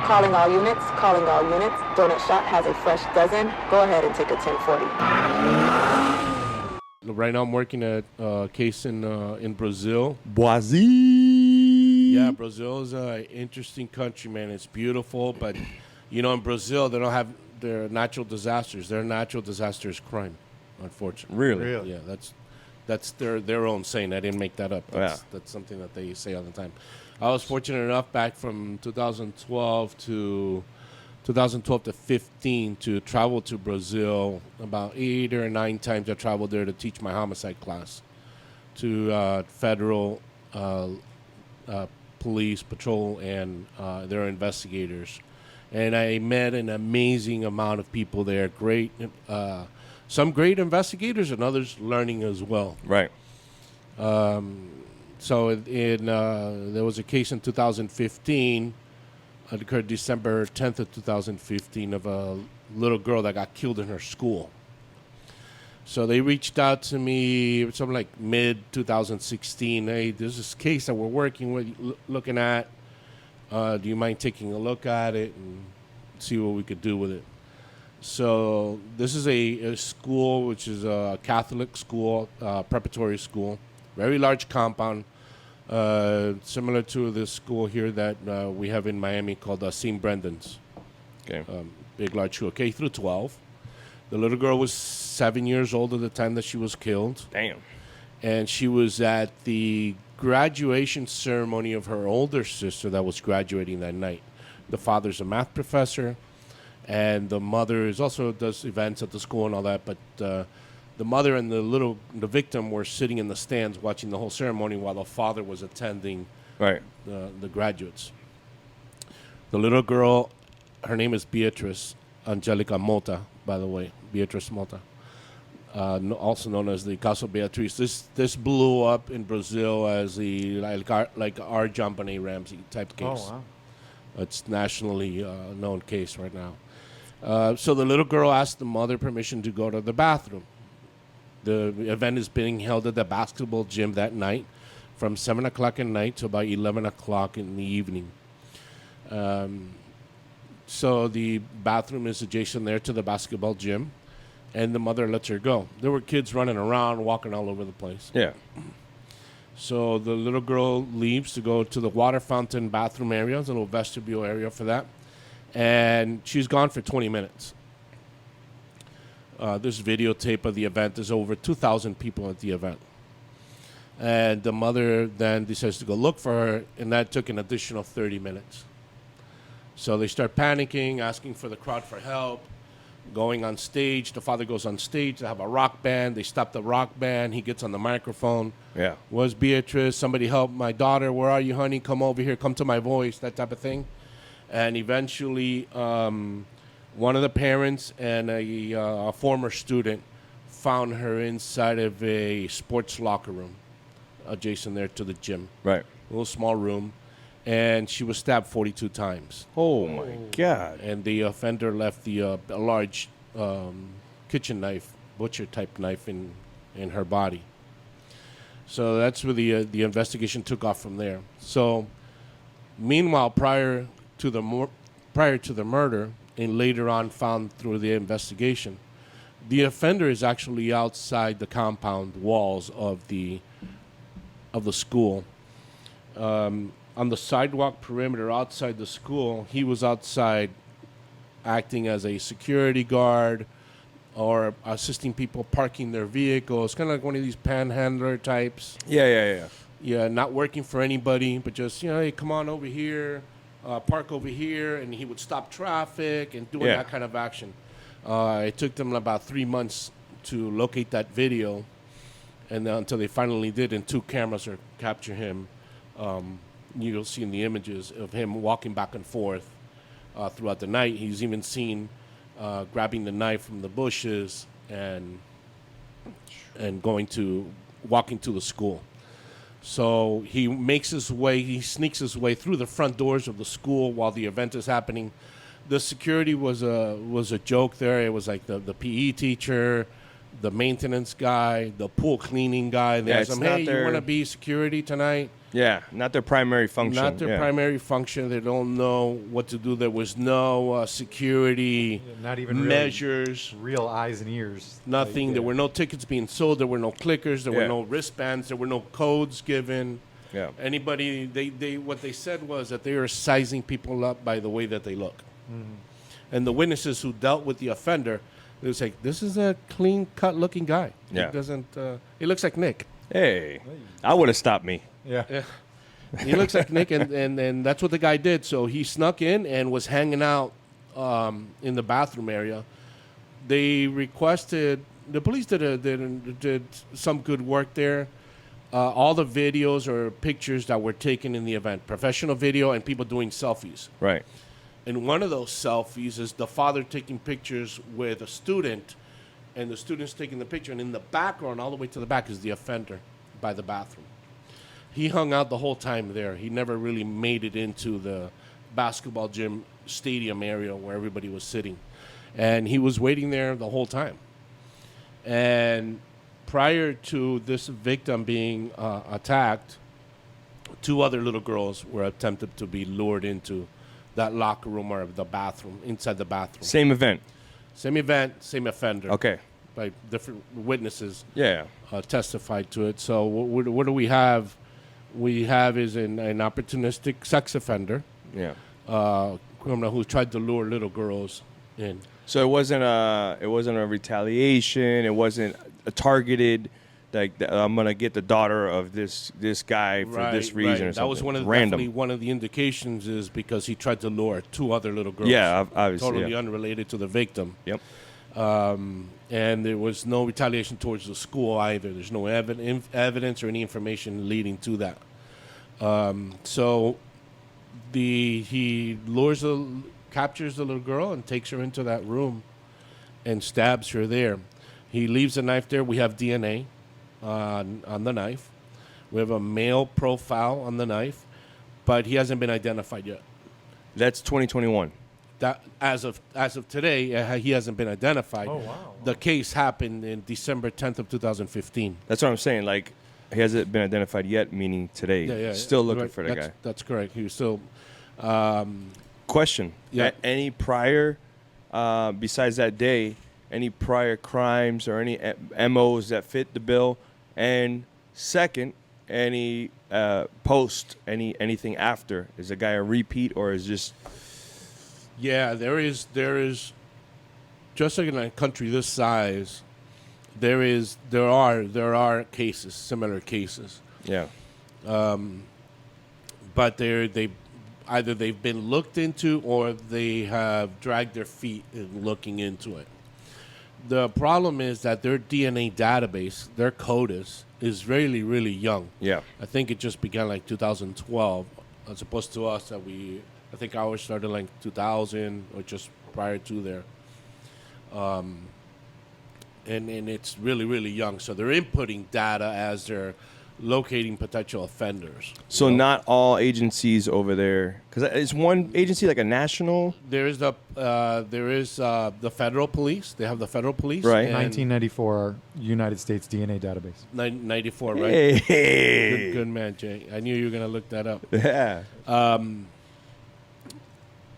Calling all units, calling all units. Donut shop has a fresh dozen. Go ahead and take a 1040. Right now I'm working at a case in Brazil. Brazil. Yeah, Brazil is an interesting country, man. It's beautiful, but, in Brazil, they don't have their natural disasters. Their natural disaster is crime, unfortunately. Really? Yeah, that's their own saying. I didn't make that up. That's Yeah. something that they say all the time. I was fortunate enough back from 2012 to 15 to travel to Brazil about 8 or 9 times. I traveled there to teach my homicide class to federal police, patrol, and their investigators. And I met an amazing amount of people there. Great, some great investigators and others learning as well. Right. So there was a case in 2015. It occurred December 10th of 2015 of a little girl that got killed in her school. So they reached out to me something like mid-2016. Hey, there's this case that we're working with, looking at. Do you mind taking a look at it and see what we could do with it? So this is a school, which is a Catholic school, preparatory school, very large compound. Similar to the school here that we have in Miami called St. Brendan's. Okay. Big, large school, K through 12. The little girl was 7 years old at the time that she was killed. Damn. And she was at the graduation ceremony of her older sister that was graduating that night. The father's a math professor, and the mother is also does events at the school and all that, but the mother and the victim were sitting in the stands watching the whole ceremony while the father was attending Right. the graduates. The little girl, her name is Beatrice Angelica Mota, by the way, Beatrice Mota, also known as the Caso Beatriz. This blew up in Brazil as the like our John Benet Ramsey type case. Oh, wow. It's nationally known case right now. So the little girl asked the mother permission to go to the bathroom. The event is being held at the basketball gym that night from 7 o'clock at night to about 11 o'clock in the evening. So the bathroom is adjacent there to the basketball gym, and the mother lets her go. There were kids running around, walking all over the place. Yeah. So the little girl leaves to go to the water fountain bathroom area, there's a little vestibule area for that, and she's gone for 20 minutes. This videotape of the event. There's over 2,000 people at the event. And the mother then decides to go look for her, and that took an additional 30 minutes. So they start panicking, asking for the crowd for help, going on stage. The father goes on stage. They have a rock band. They stop the rock band. He gets on the microphone. Yeah. Where's Beatrice? Somebody help my daughter. Where are you, honey? Come over here. Come to my voice, that type of thing. And eventually one of the parents and a former student found her inside of a sports locker room adjacent there to the gym. Right. A little small room. And she was stabbed 42 times. Oh, my God. And the offender left a large kitchen knife, butcher-type knife in her body. So that's where the investigation took off from there. So meanwhile, prior to the murder, and later on found through the investigation, the offender is actually outside the compound walls of the school. On the sidewalk perimeter outside the school, he was outside acting as a security guard or assisting people parking their vehicles, kind of like one of these panhandler types. Yeah. Yeah, not working for anybody, but just, hey, come on over here, park over here, and he would stop traffic and doing that kind of action. It took them about 3 months to locate that video, and until they finally did, and 2 cameras capture him. You'll see in the images of him walking back and forth throughout the night. He's even seen grabbing the knife from the bushes and walking to the school. So he sneaks his way through the front doors of the school while the event is happening. The security was a joke there. It was like the PE teacher, the maintenance guy, the pool cleaning guy. They ask it's them, not hey, their- you want to be security tonight? Yeah, not their primary function. Not their yeah. primary function. They don't know what to do. There was no security Not even really measures. real eyes and ears. Nothing. Like, There were no tickets being sold. There were no clickers. There were Yeah. no wristbands. There were no codes given. Yeah. Anybody, what they said was that they were sizing people up by the way that they look. And the witnesses who dealt with the offender, they was like, this is a clean-cut looking guy. Yeah. He doesn't, he looks like Nick. Hey, I would have stopped me. Yeah. He looks like Nick, and that's what the guy did. So he snuck in and was hanging out in the bathroom area. They requested, the police did some good work there. All the videos or pictures that were taken in the event, professional video and people doing selfies. Right. And one of those selfies is the father taking pictures with a student, and the student's taking the picture, and in the background, all the way to the back, is the offender by the bathroom. He hung out the whole time there. He never really made it into the basketball gym stadium area where everybody was sitting. And he was waiting there the whole time. And prior to this victim being attacked, 2 other little girls were attempted to be lured into that locker room or the bathroom, inside the bathroom. Same event. Same event, same offender. Okay. By different witnesses Yeah. testified to it. So what do we have? We have is an opportunistic sex offender, Yeah. criminal who tried to lure little girls in. So it wasn't a retaliation. It wasn't a targeted. Like I'm gonna get the daughter of this guy for this reason. Or something. That was definitely one of the indications, is because he tried to lure 2 other little girls. Yeah, obviously. Totally yeah. unrelated to the victim. Yep. And there was no retaliation towards the school either. There's no evidence or any information leading to that. So he captures the little girl and takes her into that room and stabs her there. He leaves the knife there. We have DNA on the knife. We have a male profile on the knife, but he hasn't been identified yet. That's 2021. That as of today, he hasn't been identified. Oh, wow. The case happened in December 10th of 2015. That's what I'm saying. Like, he hasn't been identified yet, meaning today. Yeah. Still looking Right. for that guy. That's correct. He was still. Question. Yeah. Any prior, besides that day, any prior crimes or any MOs that fit the bill? And second, any anything after? Is the guy a repeat, or is just... Yeah, there is just like in a country this size, there are cases, similar cases. Yeah. But they've been looked into, or they have dragged their feet in looking into it. The problem is that their DNA database, their CODIS, is really, really young. Yeah. I think it just began like 2012, as opposed to us that I think ours started like 2000 or just prior to there. And it's really, really young. So they're inputting data as they're locating potential offenders. So not all agencies over there, because is one agency like a national? There is the federal police. They have the federal police. Right. and 1994 United States DNA database. 94, right? Hey. Good man, Jay. I knew you were going to look that up. Yeah.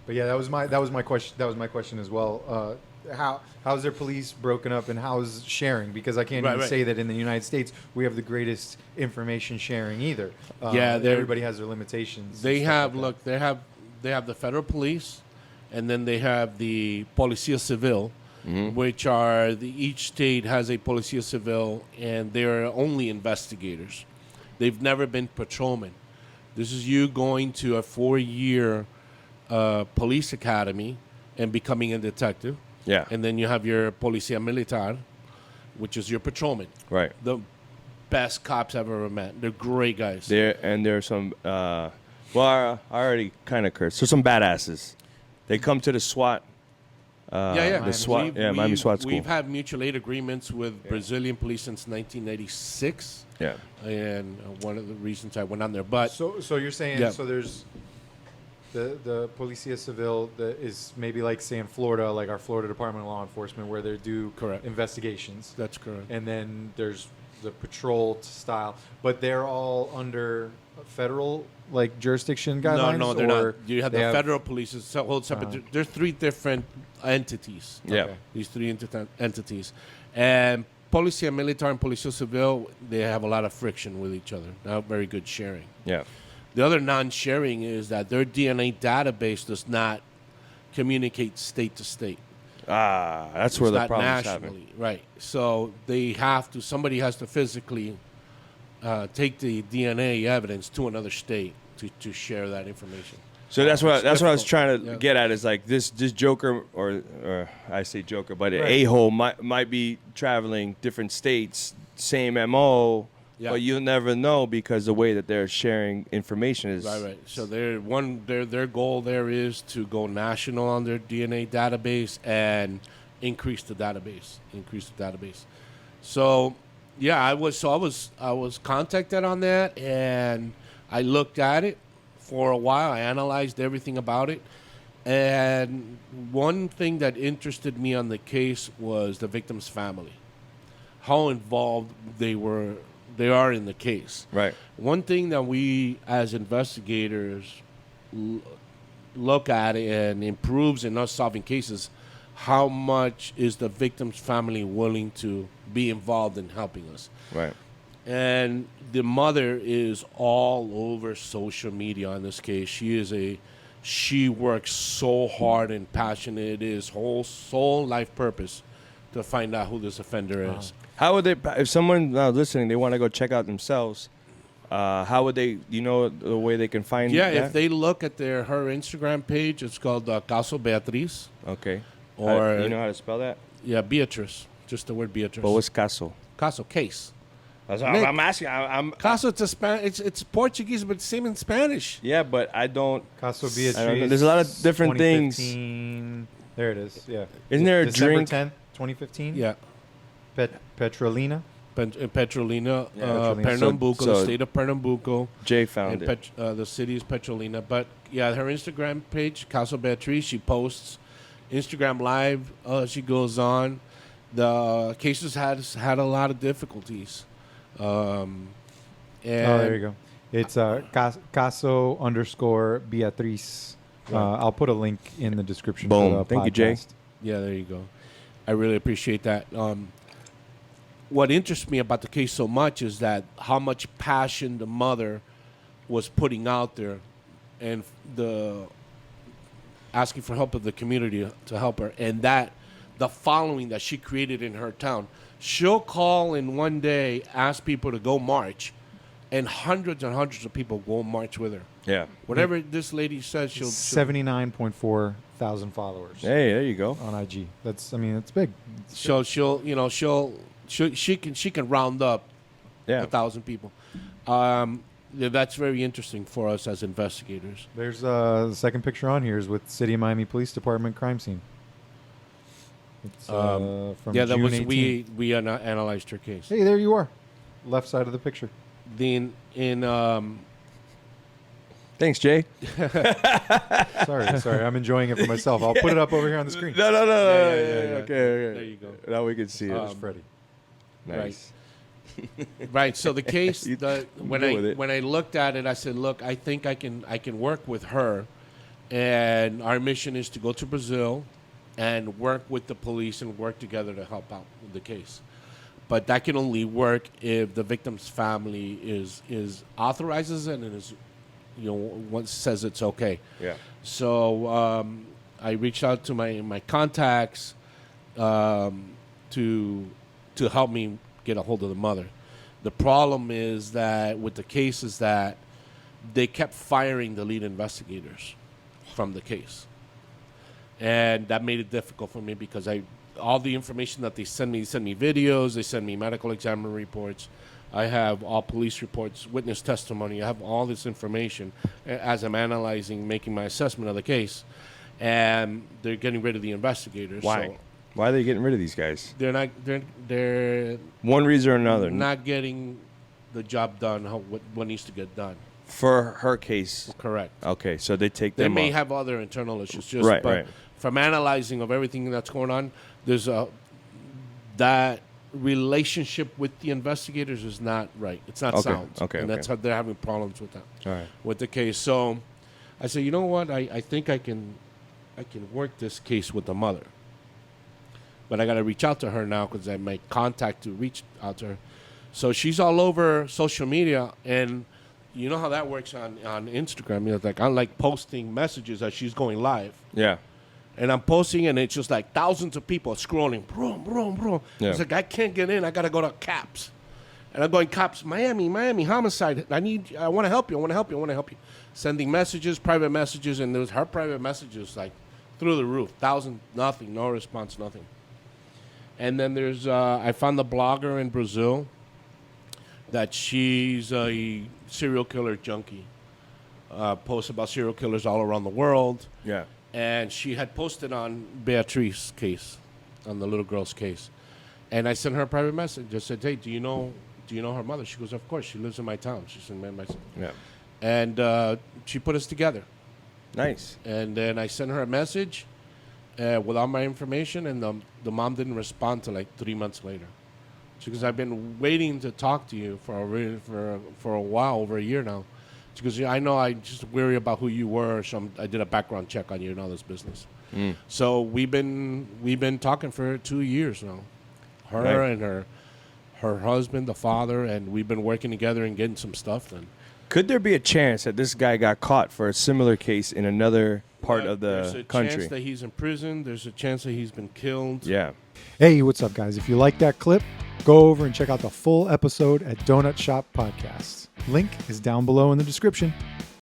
But yeah, that was my question. That was my question as well. How's their police broken up, and how's sharing? Because I can't even say that in the United States we have the greatest information sharing either. Everybody has their limitations. They and stuff have like that. they have the federal police, and then they have the Policía Civil, which are each state has a Policía Civil, and they're only investigators. They've never been patrolmen. This is you going to a 4-year police academy and becoming a detective. Yeah. And then you have your Policía Militar, which is your patrolman. Right. The best cops I've ever met. They're great guys. There's some. I already kind of cursed. So some badasses. They come to the SWAT. The SWAT. Miami SWAT school. We've had mutual aid agreements with Brazilian police since 1996. Yeah. And one of the reasons I went on there, but So you're saying Yeah. so there's the Policia Civil is maybe like, say, in Florida, like our Florida Department of Law Enforcement, where they do Correct. investigations. That's correct. And then there's the patrol style, but they're all under federal like jurisdiction guidelines. No, they're or not. You have they the federal police. It's a whole separate. There's 3 different entities. Yeah. Okay. These 3 entities, and Policia Militar and Policia Civil, they have a lot of friction with each other. Not very good sharing. Yeah. The other non-sharing is that their DNA database does not communicate state to state. That's where It's the not problems nationally, happen. right? So they have to. Somebody has to physically take the DNA evidence to another state to share that information. So that's what I was difficult. trying to Yeah. get at is like this Joker or I say Joker, but an Right. a-hole might be traveling different states, same MO, Yeah. but you'll never know because the way that they're sharing information is Right. So their goal there is to go national on their DNA database and increase the database. So yeah, I was contacted on that, and I looked at it for a while. I analyzed everything about it, and one thing that interested me on the case was the victim's family, how involved they are in the case. right. One thing that we as investigators look at and improves in us solving cases, how much is the victim's family willing to be involved in helping us? Right. And the mother is all over social media in this case. She works so hard and passionate. It is whole sole life purpose to find out who this offender is. How would they, if someone now listening, they want to go check out themselves, how would they, the way they can find Yeah, that? if they look at her Instagram page, it's called Caso Beatriz. Okay. Or you know how to spell that? yeah, Beatriz. Just the word Beatriz. But what's caso? Caso, case. That's Nick. I'm asking. Caso, it's Portuguese, but same in Spanish. Yeah, but I don't. Caso I don't Beatriz. know. There's a lot of different things. 2015. There it is. Yeah. Isn't there a December drink? 10th, 2015. Yeah. Petrolina. Petrolina, Yeah, Petrolina. Pernambuco, So- the state of Pernambuco. Jay found And it. the city is Petrolina. But yeah, her Instagram page, Caso Beatriz, she posts Instagram Live. She goes on. The cases had a lot of difficulties. And there you go. It's Caso _ Beatriz. I'll put a link in the description. Boom. For the Thank you, Jay. podcast. Yeah, there you go. I really appreciate that. What interests me about the case so much is that how much passion the mother was putting out there, and the asking for help of the community to help her, and that the following that she created in her town. She'll call in one day, ask people to go march, and hundreds of people go march with her. Yeah. Whatever this lady says, she'll 79.4 thousand followers Hey, there you go. on IG. That's big. she can round up Yeah. 1,000 people. Yeah, that's very interesting for us as investigators. There's the second picture on here is with City of Miami Police Department crime scene. It's from Yeah, that June was 18th. we analyzed her case. Hey, there you are, left side of the picture. In Thanks, Jay. Sorry, I'm enjoying it for myself. I'll put it up over here on the screen. No. Yeah. Okay. There you go. Now we can see There's it. Freddy. Nice. Right. So the case, You when deal with it. I looked at it, I said, "Look, I think I can work with her, and our mission is to go to Brazil, and work with the police and work together to help out with the case. But that can only work if the victim's family is authorizes it and is, once says it's okay. Yeah. So I reached out to my contacts to help me get a hold of the mother. The problem is that with the case is that they kept firing the lead investigators from the case. And that made it difficult for me because all the information that they send me videos, they send me medical examiner reports. I have all police reports, witness testimony. I have all this information as I'm analyzing, making my assessment of the case. And they're getting rid of the investigators. Why? So Why are they getting rid of these guys? they're One reason or another. not getting the job done what needs to get done For her case. Correct. Okay, so they take They them may off. have other internal issues, just Right, but right. from analyzing of everything that's going on, there's that relationship with the investigators is not right. It's not Okay, sound. okay, and okay. that's how they're having problems with that. All right. With the case. So I said, you know what? I think I can work this case with the mother. But I got to reach out to her now because I make contact to reach out to her. So she's all over social media, and you know how that works on Instagram. You know, like I like posting messages as she's going live. Yeah. And I'm posting, and it's just like thousands of people scrolling. Bro, bro, bro. Yeah. It's like, I can't get in. I got to go to CAPS. And I'm going, CAPS, Miami, homicide. I want to help you. I want to help you. Sending messages, private messages, and there was her private messages, like, through the roof. 1,000, nothing, no response, nothing. And then there's, I found the blogger in Brazil that she's a serial killer junkie. Posts about serial killers all around the world. Yeah. And she had posted on Beatrice's case, on the little girl's case. And I sent her a private message. I said, hey, do you know her mother? She goes, of course. She lives in my town. She's in my town. Yeah. And she put us together. Nice. And then I sent her a message with all my information, and the mom didn't respond till like 3 months later. She goes, I've been waiting to talk to you for a while, over a year now. She goes, yeah, I know, I just worry about who you were, so I did a background check on you and all this business. So we've been talking for 2 years now. Her Right. and her husband, the father, and we've been working together and getting some stuff done. Could there be a chance that this guy got caught for a similar case in another part of There's the a country? chance that he's in prison. There's a chance that he's been killed. Yeah. Hey, what's up, guys? If you like that clip, go over and check out the full episode at Donut Shop Podcasts. Link is down below in the description.